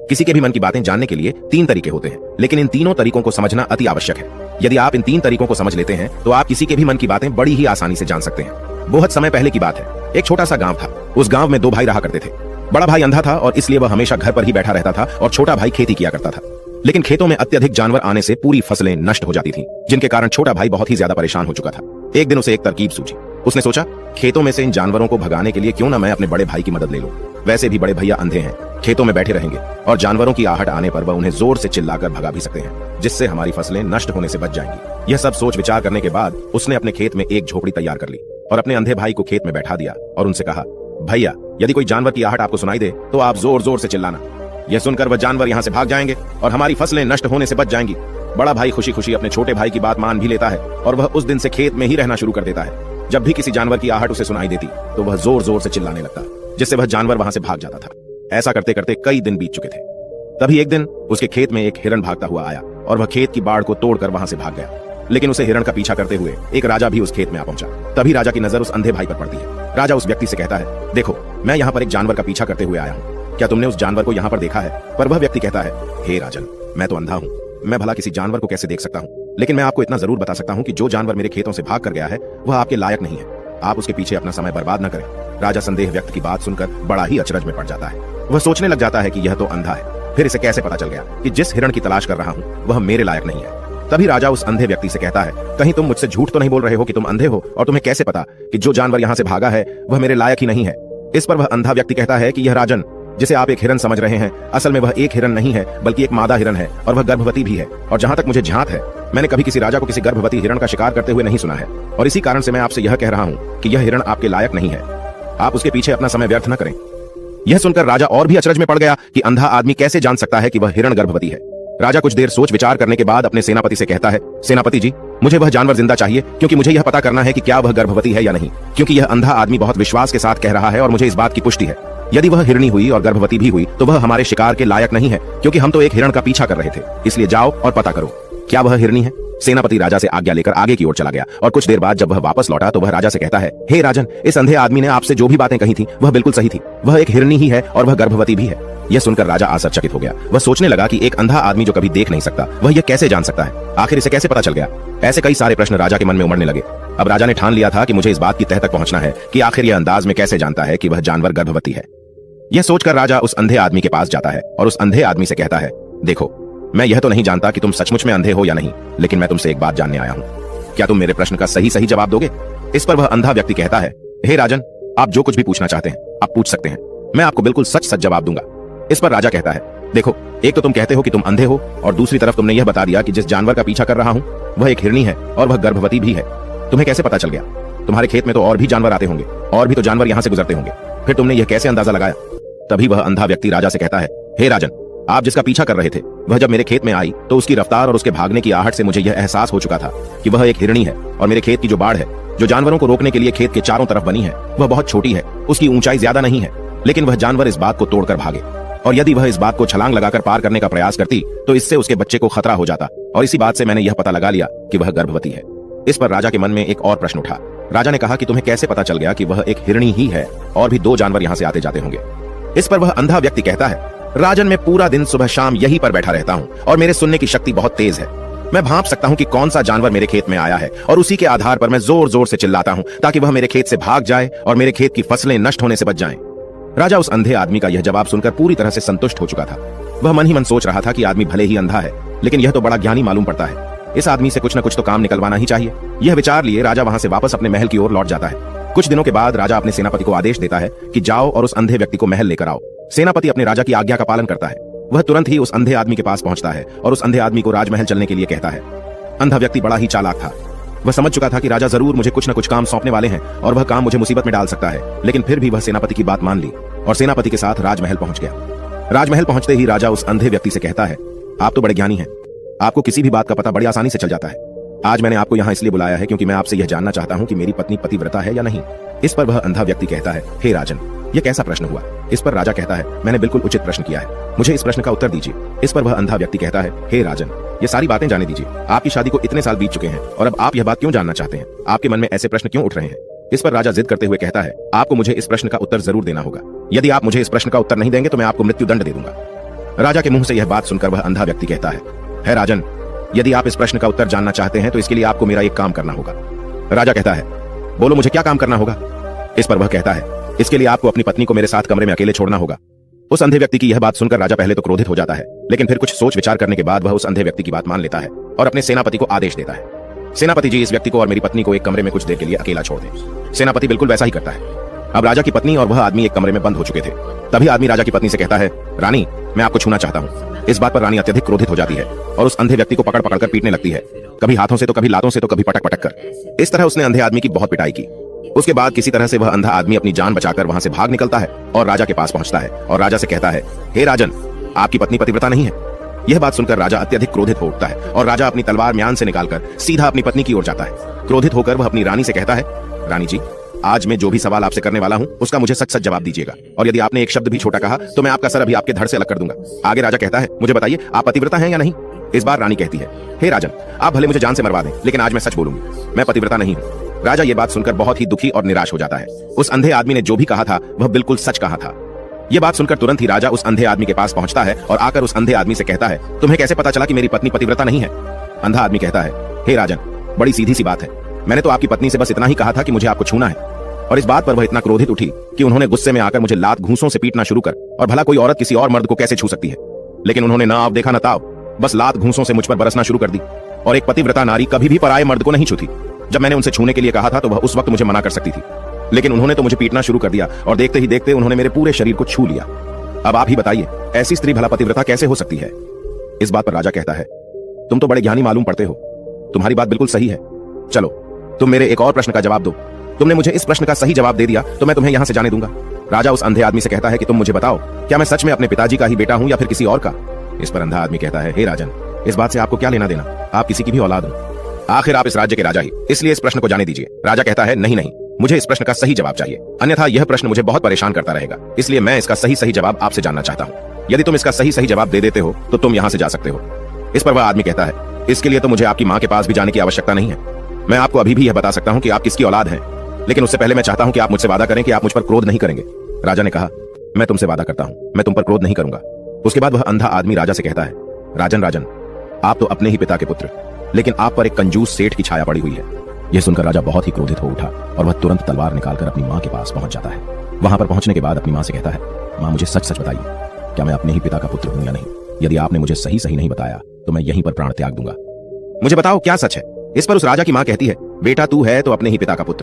किसी के भी मन की बातें जानने के लिए 3 तरीके होते हैं, लेकिन इन तीनों तरीकों को समझना अति आवश्यक है। यदि आप इन 3 तरीकों को समझ लेते हैं तो आप किसी के भी मन की बातें बड़ी ही आसानी से जान सकते हैं। बहुत समय पहले की बात है, एक छोटा सा गांव था। उस गांव में 2 भाई रहा करते थे। बड़ा भाई अंधा था और इसलिए वह हमेशा घर पर ही बैठा रहता था और छोटा भाई खेती किया करता था। लेकिन खेतों में अत्यधिक जानवर आने से पूरी फसलें नष्ट हो जाती थीं, जिनके कारण छोटा भाई बहुत ही ज्यादा परेशान हो चुका था। एक दिन उसे एक तरकीब सूझी। उसने सोचा, खेतों में से इन जानवरों को भगाने के लिए क्यों ना मैं अपने बड़े भाई की मदद ले लूं। वैसे भी बड़े भैया अंधे हैं, खेतों में बैठे रहेंगे और जानवरों की आहट आने पर वह उन्हें जोर से चिल्लाकर भगा भी सकते हैं, जिससे हमारी फसलें नष्ट होने से बच जाएंगी। यह सब सोच विचार करने के बाद उसने अपने खेत में एक झोपड़ी तैयार कर ली और अपने अंधे भाई को खेत में बैठा दिया और उनसे कहा, भैया, यदि कोई जानवर की आहट आपको सुनाई दे तो आप जोर जोर से चिल्लाना। यह सुनकर वह जानवर यहाँ से भाग जाएंगे और हमारी फसलें नष्ट होने से बच जाएंगी। बड़ा भाई खुशी खुशी अपने छोटे भाई की बात मान भी लेता है और वह उस दिन से खेत में ही रहना शुरू कर देता है। जब भी किसी जानवर की आहट उसे सुनाई देती तो वह जोर जोर से चिल्लाने लगता, जिससे वह जानवर वहां से भाग जाता था। ऐसा करते करते कई दिन बीत चुके थे। तभी एक दिन उसके खेत में एक हिरण भागता हुआ आया और वह खेत की बाड़ को तोड़कर वहां से भाग गया। लेकिन उसे हिरण का पीछा करते हुए एक राजा भी उस खेत में आ पहुंचा। तभी राजा की नजर उस अंधे भाई पर पड़ती है। राजा उस व्यक्ति से कहता है, देखो, मैं यहाँ पर एक जानवर का पीछा करते हुए आया हूँ, क्या तुमने उस जानवर को यहाँ पर देखा है? पर वह व्यक्ति कहता है, हे राजन, मैं तो अंधा हूँ, मैं भला किसी जानवर को कैसे देख सकता हूँ? लेकिन मैं आपको इतना जरूर बता सकता हूँ कि जो जानवर मेरे खेतों से भाग कर गया है वह आपके लायक नहीं है। आप उसके पीछे अपना समय बर्बाद न करें। राजा संदेह व्यक्त की बात सुनकर बड़ा ही अचरज में पड़ जाता है। वह सोचने लग जाता है कि यह तो अंधा है, फिर इसे कैसे पता चल गया कि जिस हिरण की तलाश कर रहा हूँ वह मेरे लायक नहीं है। तभी राजा उस अंधे व्यक्ति से कहता है, कहीं तुम मुझसे झूठ तो नहीं बोल रहे हो कि तुम अंधे हो और तुम्हें कैसे पता कि जो जानवर यहाँ से भागा है वह मेरे लायक ही नहीं है? इस पर वह अंधा व्यक्ति कहता है कि यह राजन, जिसे आप एक हिरण समझ रहे हैं, असल में वह एक हिरण नहीं है बल्कि एक मादा हिरण है और वह गर्भवती भी है। और जहां तक मुझे ध्यात है, मैंने कभी किसी राजा को किसी गर्भवती हिरण का शिकार करते हुए नहीं सुना है और इसी कारण से मैं आपसे यह कह रहा हूं कि यह हिरण आपके लायक नहीं है। आप उसके पीछे अपना समय व्यर्थ न करें। यह सुनकर राजा और भी अचरज में पड़ गया कि अंधा आदमी कैसे जान सकता है कि वह हिरण गर्भवती है। राजा कुछ देर सोच विचार करने के बाद अपने सेनापति से कहता है, सेनापति जी, मुझे वह जानवर जिंदा चाहिए, क्योंकि मुझे यह पता करना है कि क्या वह गर्भवती है या नहीं, क्योंकि यह अंधा आदमी बहुत विश्वास के साथ कह रहा है और मुझे इस बात की पुष्टि है। यदि वह हिरणी हुई और गर्भवती भी हुई तो वह हमारे शिकार के लायक नहीं है, क्योंकि हम तो एक हिरण का पीछा कर रहे थे। इसलिए जाओ और पता करो, क्या वह हिरणी है? सेनापति राजा से आज्ञा लेकर आगे की ओर चला गया और कुछ देर बाद जब वह वापस लौटा तो वह राजा से कहता है, हे राजन, इस अंधे आदमी ने आपसे जो भी बातें कही थी वह बिल्कुल सही थी। वह एक हिरणी ही है और वह गर्भवती भी है। यह सुनकर राजा आश्चर्यचकित हो गया। वह सोचने लगा कि एक अंधा आदमी जो कभी देख नहीं सकता वह यह कैसे जान सकता है? आखिर इसे कैसे पता चल गया? ऐसे कई सारे प्रश्न राजा के मन में उमड़ने लगे। अब राजा ने ठान लिया था कि मुझे इस बात की तह तक पहुंचना है कि आखिर यह अंदाज में कैसे जानता है कि वह जानवर गर्भवती है। यह सोचकर राजा उस अंधे आदमी के पास जाता है और उस अंधे आदमी से कहता है, देखो, मैं यह तो नहीं जानता कि तुम सचमुच में अंधे हो या नहीं, लेकिन मैं तुमसे एक बात जानने आया हूं। क्या तुम मेरे प्रश्न का सही सही जवाब दोगे? इस पर वह अंधा व्यक्ति कहता है, हे राजन, आप जो कुछ भी पूछना चाहते हैं आप पूछ सकते हैं, मैं आपको बिल्कुल सच सच जवाब दूंगा। इस पर राजा कहता है, देखो, एक तो तुम कहते हो कि तुम अंधे हो और दूसरी तरफ तुमने यह बता दिया कि जिस जानवर का पीछा कर रहा हूं वह एक हिरणी है और वह गर्भवती भी है। तुम्हें कैसे पता चल गया? तुम्हारे खेत में तो और भी जानवर आते होंगे और भी तो जानवर यहां से गुजरते होंगे, फिर तुमने यह कैसे अंदाजा लगाया? तभी वह अंधा व्यक्ति राजा से कहता है, हे राजन, आप जिसका पीछा कर रहे थे वह जब मेरे खेत में आई तो उसकी रफ्तार और उसके भागने की आहट से मुझे यह एहसास हो चुका था कि वह एक हिरणी है और मेरे खेत की जो बाड़ है, जो जानवरों को रोकने के लिए खेत के चारों तरफ बनी है, वह बहुत छोटी है, उसकी ऊंचाई ज्यादा नहीं है। लेकिन वह जानवर इस बात को तोड़कर भागे और यदि वह इस बात को छलांग लगाकर पार करने का प्रयास करती तो इससे उसके बच्चे को खतरा हो जाता और इसी बात से मैंने यह पता लगा लिया कि वह गर्भवती है। इस पर राजा के मन में एक और प्रश्न उठा। राजा ने कहा कि तुम्हें कैसे पता चल गया कि वह एक हिरणी ही है और भी 2 जानवर यहाँ से आते जाते होंगे? इस पर वह अंधा व्यक्ति कहता है, राजन, मैं पूरा दिन सुबह शाम यहीं पर बैठा रहता हूँ और मेरे सुनने की शक्ति बहुत तेज है। मैं भांप सकता हूँ कि कौन सा जानवर मेरे खेत में आया है और उसी के आधार पर मैं जोर जोर से चिल्लाता हूँ ताकि वह मेरे खेत से भाग जाए और मेरे खेत की फसलें नष्ट होने से बच जाएं। राजा उस अंधे आदमी का यह जवाब सुनकर पूरी तरह से संतुष्ट हो चुका था। वह मन ही मन सोच रहा था कि आदमी भले ही अंधा है लेकिन यह तो बड़ा ज्ञानी मालूम पड़ता है, इस आदमी से कुछ न कुछ तो काम निकलवाना ही चाहिए। यह विचार लिए राजा वहां से वापस अपने महल की ओर लौट जाता है। कुछ दिनों के बाद राजा अपने सेनापति को आदेश देता है कि जाओ और उस अंधे व्यक्ति को महल लेकर आओ। सेनापति अपने राजा की आज्ञा का पालन करता है। वह तुरंत ही उस अंधे आदमी के पास पहुंचता है और उस अंधे आदमी को राजमहल चलने के लिए कहता है। अंधा व्यक्ति बड़ा ही चालाक था। वह समझ चुका था कि राजा जरूर मुझे कुछ न कुछ काम सौंपने वाले हैं और वह काम मुझे मुसीबत में डाल सकता है, लेकिन फिर भी वह सेनापति की बात मान ली और सेनापति के साथ राजमहल पहुंच गया। राजमहल पहुंचते ही राजा उस अंधे व्यक्ति से कहता है, आप तो बड़े ज्ञानी हैं, आपको किसी भी बात का पता बड़ी आसानी से चल जाता है। आज मैंने आपको यहाँ इसलिए बुलाया है क्योंकि मैं आपसे यह जानना चाहता हूँ कि मेरी पत्नी पतिव्रता है या नहीं। इस पर वह अंधा व्यक्ति कहता है, हे राजन, यह कैसा प्रश्न हुआ? इस पर राजा कहता है, मैंने बिल्कुल उचित प्रश्न किया है, मुझे इस प्रश्न का उत्तर दीजिए। इस पर वह अंधा व्यक्ति कहता है, हे राजन, ये सारी बातें जाने दीजिए, आपकी शादी को इतने साल बीत चुके हैं और अब आप यह बात क्यों जानना चाहते हैं? आपके मन में ऐसे प्रश्न क्यों उठ रहे हैं? इस पर राजा जिद करते हुए कहता है, आपको मुझे इस प्रश्न का उत्तर जरूर देना होगा। यदि आप मुझे इस प्रश्न का उत्तर नहीं देंगे तो मैं आपको मृत्यु दंड दे दूंगा। राजा के मुंह से यह बात सुनकर वह अंधा व्यक्ति कहता है राजन, यदि आप इस प्रश्न का उत्तर जानना चाहते हैं तो इसके लिए आपको मेरा एक काम करना होगा। राजा कहता है, बोलो मुझे क्या काम करना होगा? इस पर वह कहता है, इसके लिए आपको अपनी पत्नी को मेरे साथ कमरे में अकेले छोड़ना होगा। उस अंधे व्यक्ति की यह बात सुनकर राजा पहले तो क्रोधित हो जाता है, लेकिन फिर कुछ सोच विचार करने के बाद वह उस अंधे व्यक्ति की बात मान लेता है और अपने सेनापति को आदेश देता है, सेनापति जी, इस व्यक्ति को और मेरी पत्नी को एक कमरे में कुछ देर के लिए अकेला छोड़ दें। सेनापति बिल्कुल वैसा ही करता है। अब राजा की पत्नी और वह आदमी एक कमरे में बंद हो चुके थे। तभी आदमी राजा की पत्नी से कहता है, रानी, मैं आपको छूना चाहता हूँ। इस बात पर रानी अत्यधिक क्रोधित हो जाती है और उस अंधे व्यक्ति को पकड़ पकड़ कर पीटने लगती है, कभी हाथों से तो कभी लातों से तो कभी पटक पटक कर। इस तरह उसने अंधे आदमी की बहुत पिटाई की। उसके बाद किसी तरह से वह अंधा आदमी अपनी जान बचाकर वहां से भाग निकलता है और राजा के पास पहुंचता है और राजा से कहता है, हे राजन, आपकी पत्नी पतिव्रता नहीं है। यह बात सुनकर राजा अत्यधिक क्रोधित हो उठता है और राजा अपनी तलवार म्यान से निकालकर सीधा अपनी पत्नी की ओर जाता है। क्रोधित होकर वह अपनी रानी से कहता है, रानी जी, आज मैं जो भी सवाल आपसे करने वाला हूं उसका मुझे सच सच जवाब दीजिएगा, और यदि आपने एक शब्द भी छोटा कहा तो मैं आपका सर अभी आपके धड़ से अलग कर दूंगा। आगे राजा कहता है, मुझे बताइए, आप पतिव्रता हैं या नहीं? इस बार रानी कहती है, हे राजन, आप भले मुझे जान से मरवा दें, लेकिन आज मैं सच बोलूंगी, मैं पतिव्रता नहीं हूं। राजा ये बात सुनकर बहुत ही दुखी और निराश हो जाता है। उस अंधे आदमी ने जो भी कहा था वह बिल्कुल सच कहा था। यह बात सुनकर तुरंत ही राजा उस अंधे आदमी के पास पहुंचता है और आकर उस अंधे आदमी से कहता है, तुम्हें कैसे पता चला कि मेरी पत्नी पतिव्रता नहीं है? अंधा आदमी कहता है, हे राजन, बड़ी सीधी सी बात है, मैंने तो आपकी पत्नी से बस इतना ही कहा था कि मुझे आपको छूना है, और इस बात पर वह इतना क्रोधित उठी कि उन्होंने गुस्से में आकर मुझे लात घूंसों से पीटना शुरू कर, और भला कोई औरत किसी और मर्द को कैसे छू सकती है? लेकिन उन्होंने ना आव देखा ना ताव, बस लात घूंसों से मुझ पर बरसना शुरू कर दी, और एक पतिव्रता नारी कभी भी पराये मर्द को नहीं छूती। जब मैंने उनसे छूने के लिए कहा था तो वह उस वक्त मुझे मना कर सकती थी, लेकिन उन्होंने तो मुझे पीटना शुरू कर दिया और देखते ही देखते उन्होंने मेरे पूरे शरीर को छू लिया। अब आप ही बताइए, ऐसी स्त्री भला पतिव्रता कैसे हो सकती है? इस बात पर राजा कहता है, तुम तो बड़े ज्ञानी मालूम पड़ते हो, तुम्हारी बात बिल्कुल सही है। चलो, तुम मेरे एक और प्रश्न का जवाब दो। तुमने मुझे इस प्रश्न का सही जवाब दे दिया तो मैं तुम्हें यहां से जाने दूंगा। राजा उस अंधे आदमी से कहता है कि तुम मुझे बताओ, क्या मैं सच में अपने पिताजी का ही बेटा हूं या फिर किसी और का? इस पर अंधा आदमी कहता है, हे राजन, इस बात से आपको क्या लेना देना, आप किसी की भी औलाद हो, आखिर आप इस राज्य के राजा ही, इसलिए इस प्रश्न को जाने दीजिए। राजा कहता है, नहीं नहीं, मुझे इस प्रश्न का सही जवाब चाहिए, अन्यथा यह प्रश्न मुझे बहुत परेशान करता रहेगा, इसलिए मैं इसका सही सही जवाब आपसे जानना चाहता हूँ। यदि तुम इसका सही सही जवाब दे देते हो तो तुम यहाँ से जा सकते हो। इस पर वह आदमी कहता है, इसके लिए तो मुझे आपकी माँ के पास भी जाने की आवश्यकता नहीं है, मैं आपको अभी भी यह बता सकता हूँ कि आप किसकी औलाद हैं, लेकिन उससे पहले मैं चाहता हूँ कि आप मुझसे वादा करें कि आप मुझ पर क्रोध नहीं करेंगे। राजा ने कहा, मैं तुमसे वादा करता हूँ, मैं तुम पर क्रोध नहीं करूंगा। उसके बाद वह अंधा आदमी राजा से कहता है, राजन राजन, आप तो अपने ही पिता के पुत्र, लेकिन आप पर एक कंजूस सेठ की छाया पड़ी हुई है। यह सुनकर राजा बहुत ही क्रोधित हो उठा और वह तुरंत तलवार निकालकर अपनी माँ के पास पहुंच जाता है। वहां पर पहुंचने के बाद अपनी माँ से कहता है, माँ, मुझे सच सच बताइए, क्या मैं अपने ही पिता का पुत्र हूं या नहीं? यदि आपने मुझे सही सही नहीं बताया तो मैं यहीं पर प्राण त्याग दूंगा। मुझे बताओ क्या सच है? इस पर उस राजा की माँ कहती है, बेटा, तू है तो अपने ही पिता का पुत्र,